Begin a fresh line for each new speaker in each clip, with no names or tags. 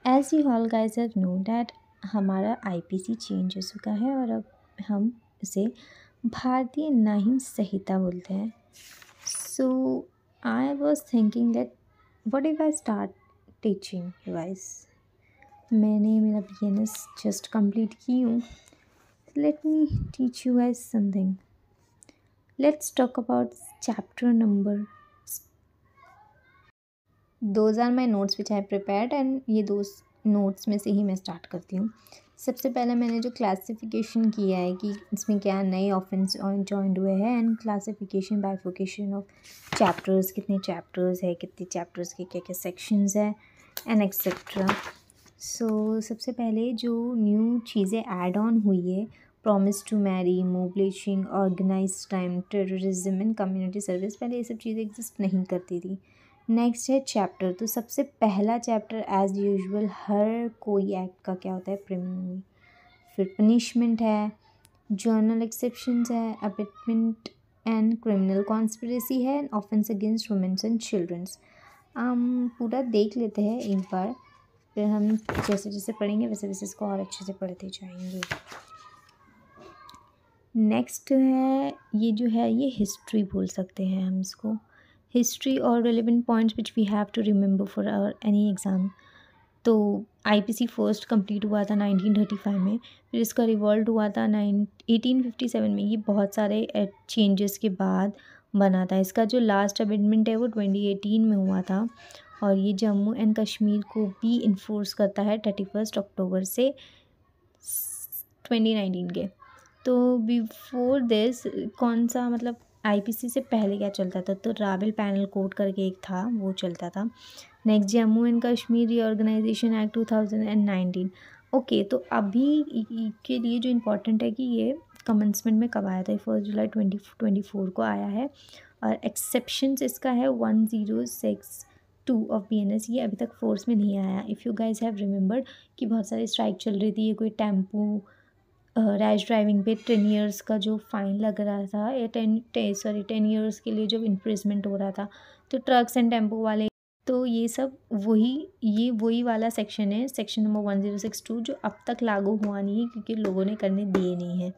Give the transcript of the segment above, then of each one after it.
As you all guys have know that हमारा IPC change हो चुका है और अब हम इसे भारतीय न्याय संहिता बोलते हैं. So I was thinking that what if I start teaching you guys. मैंने मेरा बीएनएस जस्ट कंप्लीट की हूँ. Let me teach you guys something. Let's talk about chapter number. Those are my notes which I prepared and ये दो notes में से ही मैं start करती हूँ. सबसे पहले मैंने जो क्लासिफिकेशन किया है कि इसमें क्या नए ऑफेंस जॉइंड हुए हैं एंड क्लासिफिकेशन बाइफिकेशन ऑफ चैप्टर्स, कितने चैप्टर्स है, कितने चैप्टर्स के क्या क्या सेक्शंस है एंड एक्सेट्रा. सो सबसे पहले जो न्यू चीज़ें ऐड ऑन हुई है, promise to marry, mob lynching, organise crime, terrorism and community service. पहले ये सब चीज़ें एग्जिस्ट नहीं करती थी. नेक्स्ट है चैप्टर. तो सबसे पहला चैप्टर एज यूजुअल हर कोई एक्ट का क्या होता है, प्रिलिमिनरी. फिर पनिशमेंट है, जर्नल एक्सेप्शंस है, अबेटमेंट एंड क्रिमिनल कॉन्स्पिरेसी है, offence against womens and childrens. हम पूरा देख लेते हैं एक बार, फिर हम जैसे जैसे पढ़ेंगे वैसे वैसे इसको और अच्छे से पढ़ते जाएंगे. नेक्स्ट है ये जो है ये हिस्ट्री बोल सकते हैं हम इसको. हिस्ट्री और relevant points which we have to remember for our any exam. तो आईपीसी फर्स्ट कंप्लीट हुआ था 1935 में. फिर इसका रिवॉल्ट हुआ था 1857 में. ये बहुत सारे चेंजेस के बाद बना था. इसका जो लास्ट अमेंडमेंट है वो 2018 में हुआ था. और ये जम्मू एंड कश्मीर को भी इन्फोर्स करता है 31 अक्टूबर से 2019 के. तो बिफोर दिस कौन सा मतलब आईपीसी से पहले क्या चलता था, तो रावल पैनल कोड करके एक था वो चलता था. Next Jammu and Kashmir reorganisation act 2019. Okay, तो अभी के लिए जो इम्पोर्टेंट है कि ये कमेंसमेंट में कब आया था, 1 जुलाई 2024 को आया है. और एक्सेप्शंस इसका है 1062 ऑफ बीएनएस. ये अभी तक फोर्स में नहीं आया. If you guys have remembered कि बहुत सारी स्ट्राइक चल रही थी. ये कोई टेम्पो रैश ड्राइविंग पे 10 ईयर्स का जो फ़ाइन लग रहा था या 10 ईयर्स के लिए जो इम्प्रिजमेंट हो रहा था, तो ट्रक्स एंड टेम्पो वाले. तो ये सब वही वाला सेक्शन है, सेक्शन नंबर 1062, जो अब तक लागू हुआ नहीं है क्योंकि लोगों ने करने दिए नहीं है.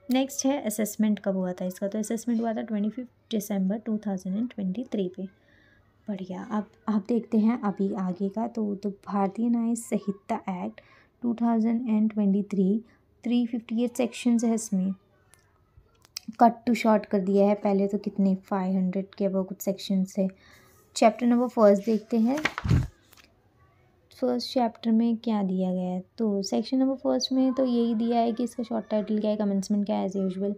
नेक्स्ट है असेसमेंट कब हुआ था इसका. तो असेसमेंट हुआ था 25 दिसंबर 2023 पे. बढ़िया. अब आप देखते हैं अभी आगे का. तो भारतीय न्याय संहिता एक्ट 2023, 358 सेक्शंस है इसमें. कट टू शॉर्ट कर दिया है. पहले तो कितने 500 के अबव कुछ सेक्शंस है. चैप्टर नंबर फर्स्ट देखते हैं. फर्स्ट चैप्टर में क्या दिया गया है, तो सेक्शन नंबर फर्स्ट में तो यही दिया है कि इसका शॉर्ट टाइटल क्या है, कमेंसमेंट क्या है. एज यूजुअल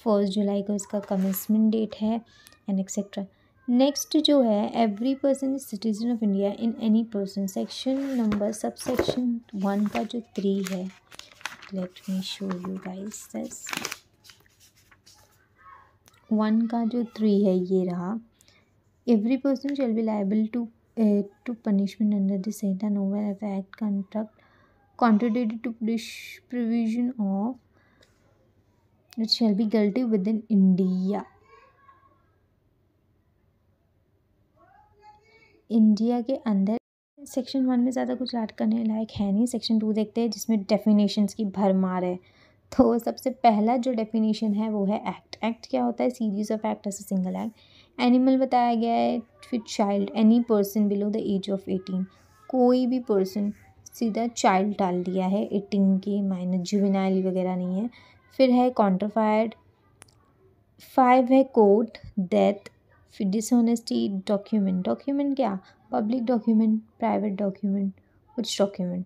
1 जुलाई को इसका कमेंसमेंट डेट है एंड एक्सेट्रा. नेक्स्ट जो है every person is citizen of India in any person. Section number sub section 1 का जो 3 है, let me show you guys this. 1 का जो 3 है ये रहा. Every person shall be liable to punishment under the Sanhita no where F act conduct contradictory to provision of it shall be guilty within India. India के अंदर. Section 1 में ज़्यादा कुछ ऐड करने लायक है नहीं. सेक्शन 2 देखते हैं जिसमें डेफिनेशंस की भरमार है. तो सबसे पहला जो डेफिनेशन है वो है एक्ट. एक्ट क्या होता है, series of act as a single act. Animal बताया गया है. फिर child, any person below the age of 18. कोई भी पर्सन, सीधा चाइल्ड डाल दिया है, 18 के माइनस, जुवेनाइल वगैरह नहीं है. फिर है कॉन्ट्राफायर्ड. 5 है कोर्ट, डेथ. फिर डिसऑनेस्टी, डॉक्यूमेंट. डॉक्यूमेंट क्या, public document, private document, which document.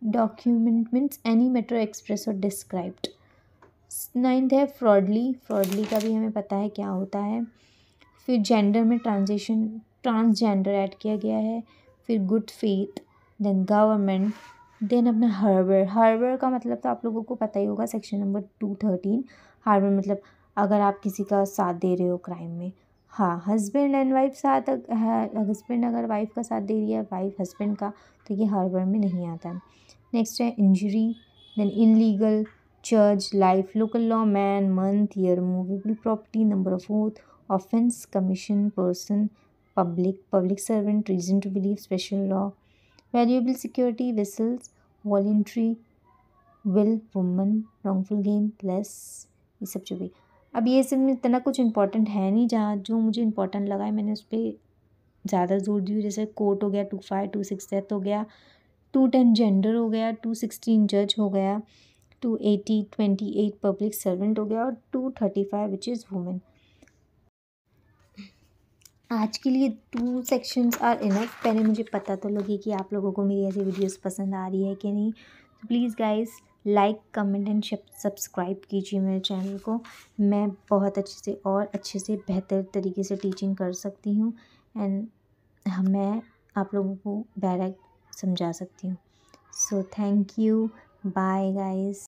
Document means any matter express or described. 9th है फ्रॉडली. फ्रॉडली का भी हमें पता है क्या होता है. फिर जेंडर में ट्रांसजेंडर ऐड किया गया है. फिर good faith, then government, then अपना हार्बर. हार्बर का मतलब तो आप लोगों को पता ही होगा, सेक्शन नंबर 213. हार्बर मतलब अगर आप किसी का साथ दे रहे हो क्राइम में. हाँ, हस्बैंड एंड वाइफ साथ, हस्बैंड अगर वाइफ का साथ दे रही है, वाइफ हस्बैंड का, तो ये हार्बर में नहीं आता है. नेक्स्ट है injury, then illegal, church, life, local law, man, month, year, movable property, number of oath, offence, commission, person, public servant, reason to believe, special law, valuable security vessels, voluntary, will, woman, wrongful gain, plus, ये सब जो भी। अब ये सब में इतना कुछ इंपॉर्टेंट है नहीं, जहाँ जो मुझे इंपॉर्टेंट लगा है मैंने उस पर ज़्यादा जोर दी। जैसे कोर्ट हो गया, 2 5 2 6 डेथ हो गया, 2 10 जेंडर हो गया, 2 16 जज हो गया, 2 80 28 पब्लिक सर्वेंट हो गया, और 2 35 विच इज़ वुमेन। आज के लिए 2 सेक्शंस आर इनफ। पहले मुझे पता तो लगे कि आप लोगों को मेरी ऐसी वीडियोस पसंद आ रही है कि नहीं। तो please guys like comment and subscribe कीजिए मेरे चैनल को। मैं बहुत अच्छे से बेहतर तरीके से टीचिंग कर सकती हूँ, एंड मैं आप लोगों को डायरेक्ट समझा सकती हूँ। So thank you, bye guys.